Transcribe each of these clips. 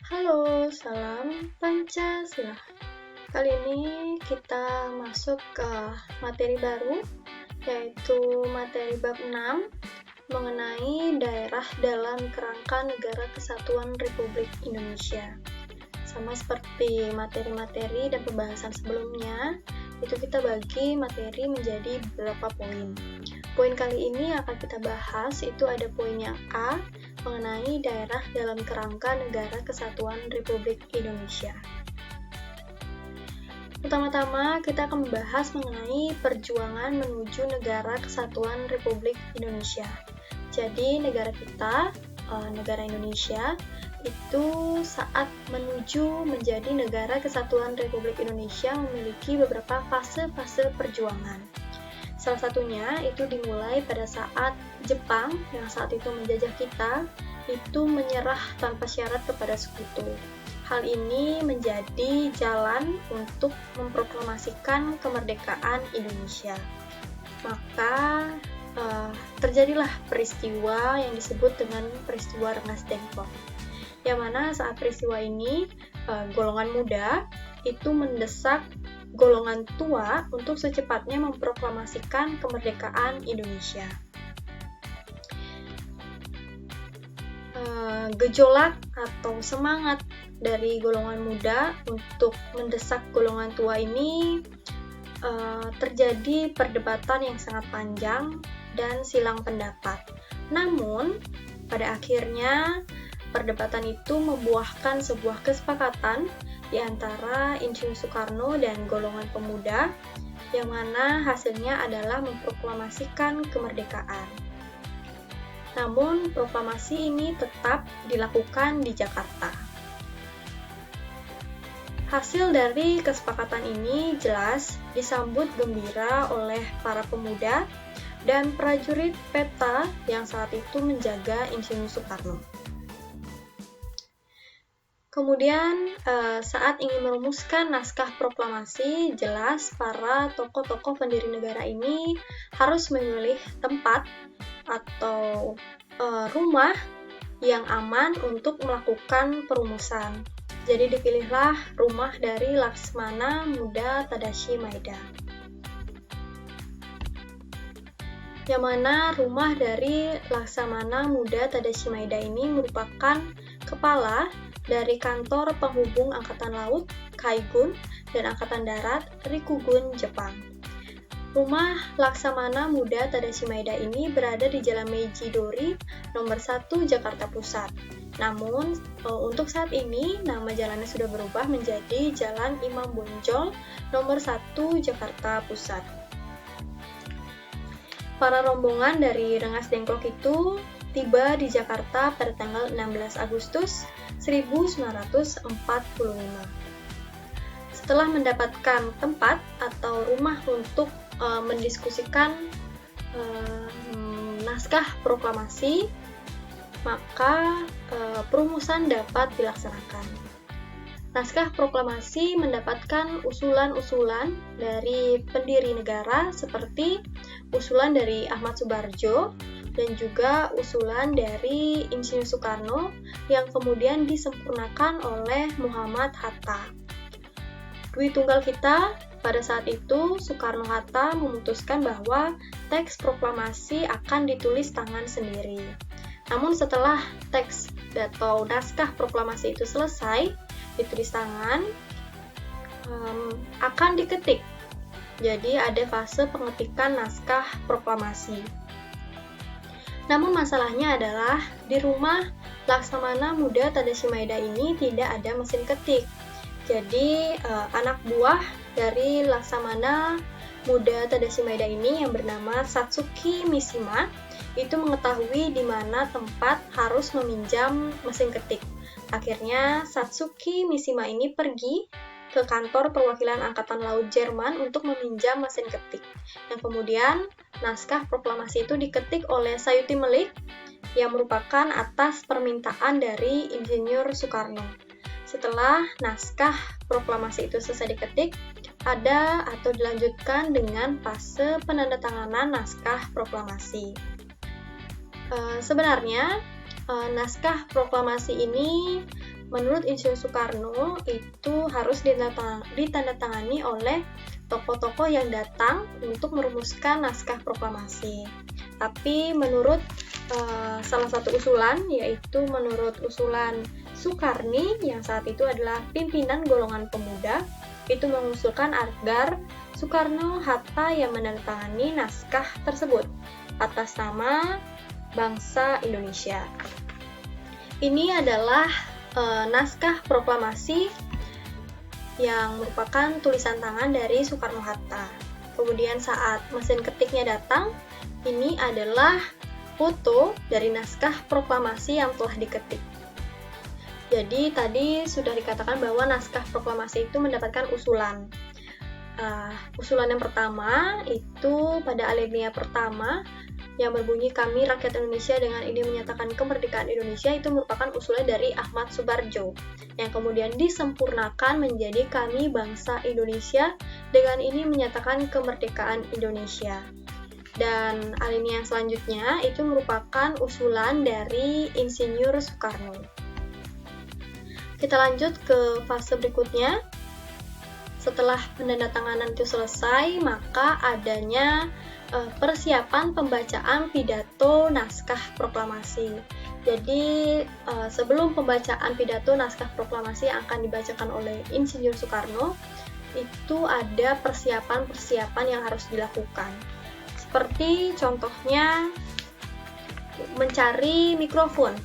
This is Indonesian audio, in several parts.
Halo, salam Pancasila. Kali ini kita masuk ke materi baru, yaitu materi bab 6 mengenai daerah dalam kerangka Negara Kesatuan Republik Indonesia. Sama seperti materi-materi dan pembahasan sebelumnya, itu kita bagi materi menjadi beberapa poin. Poin kali ini akan kita bahas itu ada poin yang A, mengenai daerah dalam kerangka Negara Kesatuan Republik Indonesia. Pertama-tama, kita akan membahas mengenai perjuangan menuju Negara Kesatuan Republik Indonesia. Jadi, negara kita, negara Indonesia, itu saat menuju menjadi Negara Kesatuan Republik Indonesia memiliki beberapa fase-fase perjuangan. Salah satunya itu dimulai pada saat Jepang yang saat itu menjajah kita itu menyerah tanpa syarat kepada sekutu. Hal ini menjadi jalan untuk memproklamasikan kemerdekaan Indonesia. Maka terjadilah peristiwa yang disebut dengan peristiwa Rengas Dengklok. Yang mana saat peristiwa ini golongan muda itu mendesak golongan tua untuk secepatnya memproklamasikan kemerdekaan Indonesia. Gejolak atau semangat dari golongan muda untuk mendesak golongan tua ini terjadi perdebatan yang sangat panjang dan silang pendapat. Namun, pada akhirnya perdebatan itu membuahkan sebuah kesepakatan di antara Insinyur Soekarno dan golongan pemuda, yang mana hasilnya adalah memproklamasikan kemerdekaan. Namun, proklamasi ini tetap dilakukan di Jakarta. Hasil dari kesepakatan ini jelas disambut gembira oleh para pemuda dan prajurit peta yang saat itu menjaga Insinyur Soekarno. Kemudian saat ingin merumuskan naskah proklamasi, jelas para tokoh-tokoh pendiri negara ini harus memilih tempat atau rumah yang aman untuk melakukan perumusan. Jadi dipilihlah rumah dari Laksmana Muda Tadashi Maeda. Yang mana rumah dari Laksamana Muda Tadashi Maeda ini merupakan kepala dari kantor penghubung Angkatan Laut, Kaigun, dan Angkatan Darat, Rikugun, Jepang. Rumah Laksamana Muda Tadashi Maeda ini berada di Jalan Meiji Dori, nomor 1, Jakarta Pusat. Namun, untuk saat ini, nama jalannya sudah berubah menjadi Jalan Imam Bonjol, nomor 1, Jakarta Pusat. Para rombongan dari Rengas Dengklok itu tiba di Jakarta pada tanggal 16 Agustus 1945. Setelah mendapatkan tempat atau rumah untuk mendiskusikan naskah proklamasi, maka perumusan dapat dilaksanakan. Naskah proklamasi mendapatkan usulan-usulan dari pendiri negara seperti usulan dari Ahmad Subarjo, dan juga usulan dari Insinyur Soekarno yang kemudian disempurnakan oleh Muhammad Hatta. Dwi tunggal kita pada saat itu, Soekarno-Hatta memutuskan bahwa teks proklamasi akan ditulis tangan sendiri. Namun setelah teks atau naskah proklamasi itu selesai, ditulis tangan, akan diketik. Jadi ada fase pengetikan naskah proklamasi. Namun masalahnya adalah di rumah Laksamana Muda Tadashi Maeda ini tidak ada mesin ketik. Jadi anak buah dari Laksamana Muda Tadashi Maeda ini yang bernama Satsuki Mishima itu mengetahui di mana tempat harus meminjam mesin ketik. Akhirnya Satsuki Mishima ini pergi ke kantor perwakilan Angkatan Laut Jerman untuk meminjam mesin ketik. Yang kemudian naskah proklamasi itu diketik oleh Sayuti Melik yang merupakan atas permintaan dari Insinyur Soekarno. Setelah naskah proklamasi itu selesai diketik, ada atau dilanjutkan dengan fase penandatanganan naskah proklamasi. Sebenarnya naskah proklamasi ini menurut Insinyur Soekarno itu harus ditandatangani oleh tokoh-tokoh yang datang untuk merumuskan naskah proklamasi. Tapi menurut salah satu usulan, yaitu menurut usulan Soekarni yang saat itu adalah pimpinan golongan pemuda, itu mengusulkan agar Soekarno-Hatta yang menandatangani naskah tersebut atas nama bangsa Indonesia. Ini adalah naskah proklamasi yang merupakan tulisan tangan dari Soekarno-Hatta. Kemudian saat mesin ketiknya datang, ini adalah foto dari naskah proklamasi yang telah diketik. Jadi tadi sudah dikatakan bahwa naskah proklamasi itu mendapatkan usulan. Usulan yang pertama itu pada alinea pertama yang berbunyi kami rakyat Indonesia dengan ini menyatakan kemerdekaan Indonesia, itu merupakan usulan dari Ahmad Subarjo yang kemudian disempurnakan menjadi kami bangsa Indonesia dengan ini menyatakan kemerdekaan Indonesia. Dan alinea yang selanjutnya itu merupakan usulan dari Insinyur Soekarno. Kita lanjut ke fase berikutnya. Setelah penandatanganan itu selesai, maka adanya persiapan pembacaan pidato naskah proklamasi. Jadi sebelum pembacaan pidato naskah proklamasi yang akan dibacakan oleh Insinyur Soekarno, itu ada persiapan-persiapan yang harus dilakukan. Seperti contohnya mencari mikrofon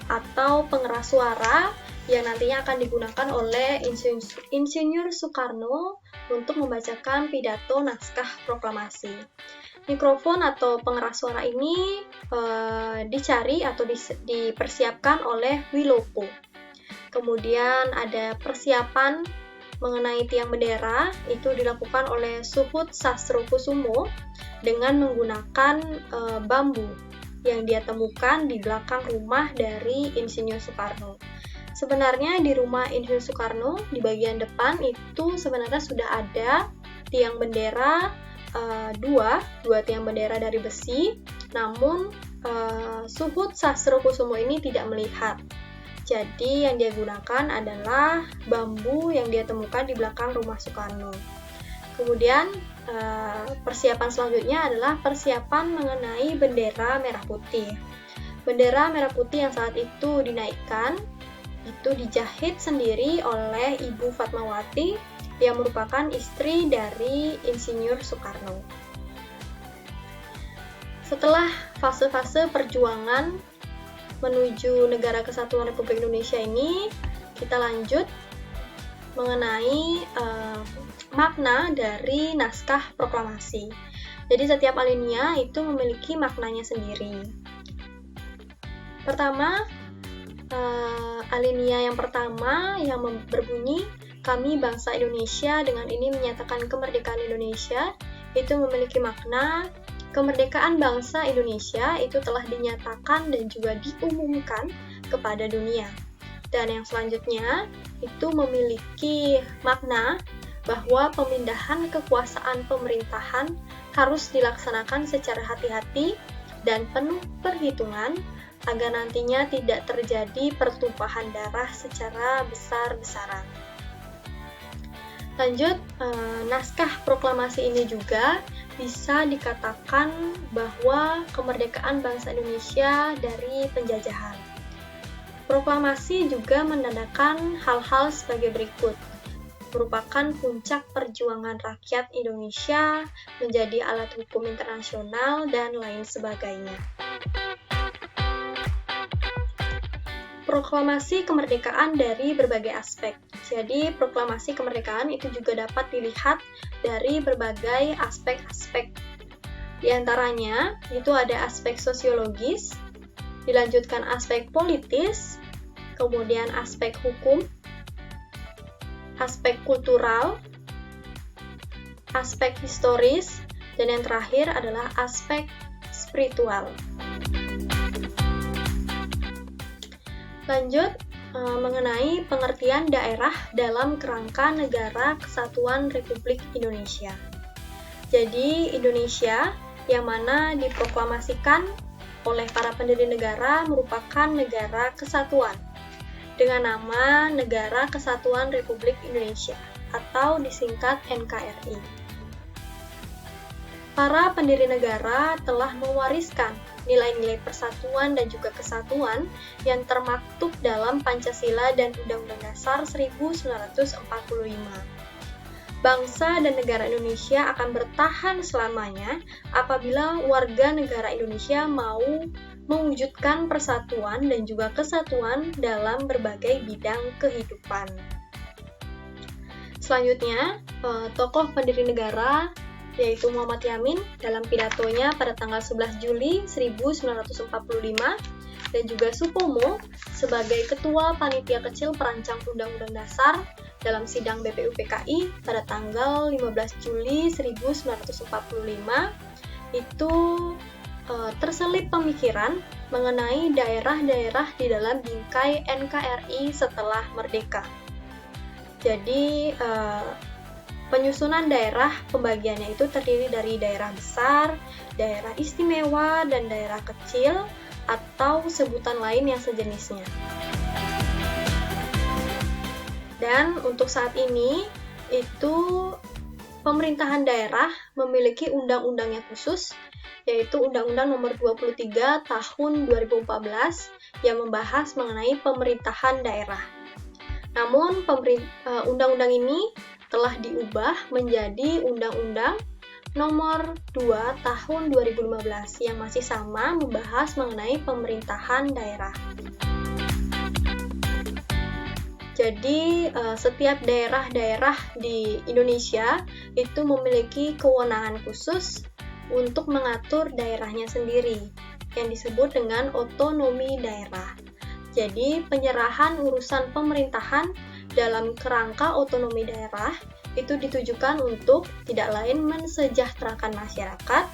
atau pengeras suara yang nantinya akan digunakan oleh Insinyur Soekarno untuk membacakan pidato naskah proklamasi. Mikrofon atau pengeras suara ini dicari atau dipersiapkan oleh Wilopo. Kemudian ada persiapan mengenai tiang bendera, itu dilakukan oleh Suhut Sastrokusumo dengan menggunakan bambu yang dia temukan di belakang rumah dari Insinyur Soekarno. Sebenarnya di rumah Insinyur Soekarno di bagian depan itu sebenarnya sudah ada tiang bendera dua tiang bendera dari besi, namun Suhut Sastrokusumo ini tidak melihat. Jadi yang dia gunakan adalah bambu yang dia temukan di belakang rumah Soekarno. Kemudian persiapan selanjutnya adalah persiapan mengenai bendera merah putih. Bendera merah putih yang saat itu dinaikkan itu dijahit sendiri oleh Ibu Fatmawati yang merupakan istri dari Insinyur Soekarno. Setelah fase-fase perjuangan menuju Negara Kesatuan Republik Indonesia ini, kita lanjut mengenai makna dari naskah proklamasi. Jadi setiap alinea itu memiliki maknanya sendiri. Pertama, alinea yang pertama yang berbunyi kami bangsa Indonesia dengan ini menyatakan kemerdekaan Indonesia, itu memiliki makna kemerdekaan bangsa Indonesia itu telah dinyatakan dan juga diumumkan kepada dunia. Dan yang selanjutnya itu memiliki makna bahwa pemindahan kekuasaan pemerintahan harus dilaksanakan secara hati-hati dan penuh perhitungan agar nantinya tidak terjadi pertumpahan darah secara besar-besaran. Lanjut, naskah proklamasi ini juga bisa dikatakan bahwa kemerdekaan bangsa Indonesia dari penjajahan. Proklamasi juga menandakan hal-hal sebagai berikut. Merupakan puncak perjuangan rakyat Indonesia menjadi alat hukum internasional dan lain sebagainya. Proklamasi kemerdekaan dari berbagai aspek. Jadi, proklamasi kemerdekaan itu juga dapat dilihat dari berbagai aspek-aspek. Di antaranya, itu ada aspek sosiologis, dilanjutkan aspek politis, kemudian aspek hukum, aspek kultural, aspek historis, dan yang terakhir adalah aspek spiritual. Lanjut, mengenai pengertian daerah dalam kerangka Negara Kesatuan Republik Indonesia. Jadi, Indonesia yang mana diproklamasikan oleh para pendiri negara merupakan negara kesatuan. dengan nama Negara Kesatuan Republik Indonesia atau disingkat NKRI. Para pendiri negara telah mewariskan nilai-nilai persatuan dan juga kesatuan yang termaktub dalam Pancasila dan Undang-Undang Dasar 1945. Bangsa dan negara Indonesia akan bertahan selamanya apabila warga negara Indonesia mau mewujudkan persatuan dan juga kesatuan dalam berbagai bidang kehidupan. Selanjutnya, tokoh pendiri negara yaitu Muhammad Yamin dalam pidatonya pada tanggal 11 Juli 1945 dan juga Supomo sebagai Ketua Panitia Kecil Perancang Undang-Undang Dasar dalam sidang BPUPKI pada tanggal 15 Juli 1945 itu terselip pemikiran mengenai daerah-daerah di dalam bingkai NKRI setelah merdeka. Jadi, penyusunan daerah pembagiannya itu terdiri dari daerah besar, daerah istimewa, dan daerah kecil atau sebutan lain yang sejenisnya. Dan untuk saat ini, itu pemerintahan daerah memiliki undang-undangnya khusus, yaitu Undang-Undang Nomor 23 Tahun 2014 yang membahas mengenai pemerintahan daerah. Namun, undang-undang ini telah diubah menjadi Undang-Undang Nomor 2 Tahun 2015 yang masih sama membahas mengenai pemerintahan daerah. Jadi, setiap daerah-daerah di Indonesia itu memiliki kewenangan khusus untuk mengatur daerahnya sendiri, yang disebut dengan otonomi daerah. Jadi, penyerahan urusan pemerintahan dalam kerangka otonomi daerah itu ditujukan untuk tidak lain mensejahterakan masyarakat,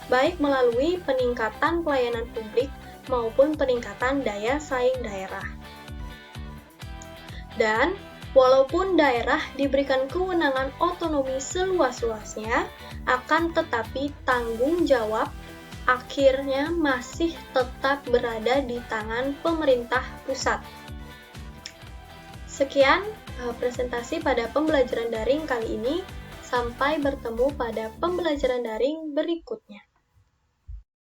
baik melalui peningkatan pelayanan publik maupun peningkatan daya saing daerah. Dan, walaupun daerah diberikan kewenangan otonomi seluas-luasnya, akan tetapi tanggung jawab akhirnya masih tetap berada di tangan pemerintah pusat. Sekian presentasi pada pembelajaran daring kali ini. Sampai bertemu pada pembelajaran daring berikutnya.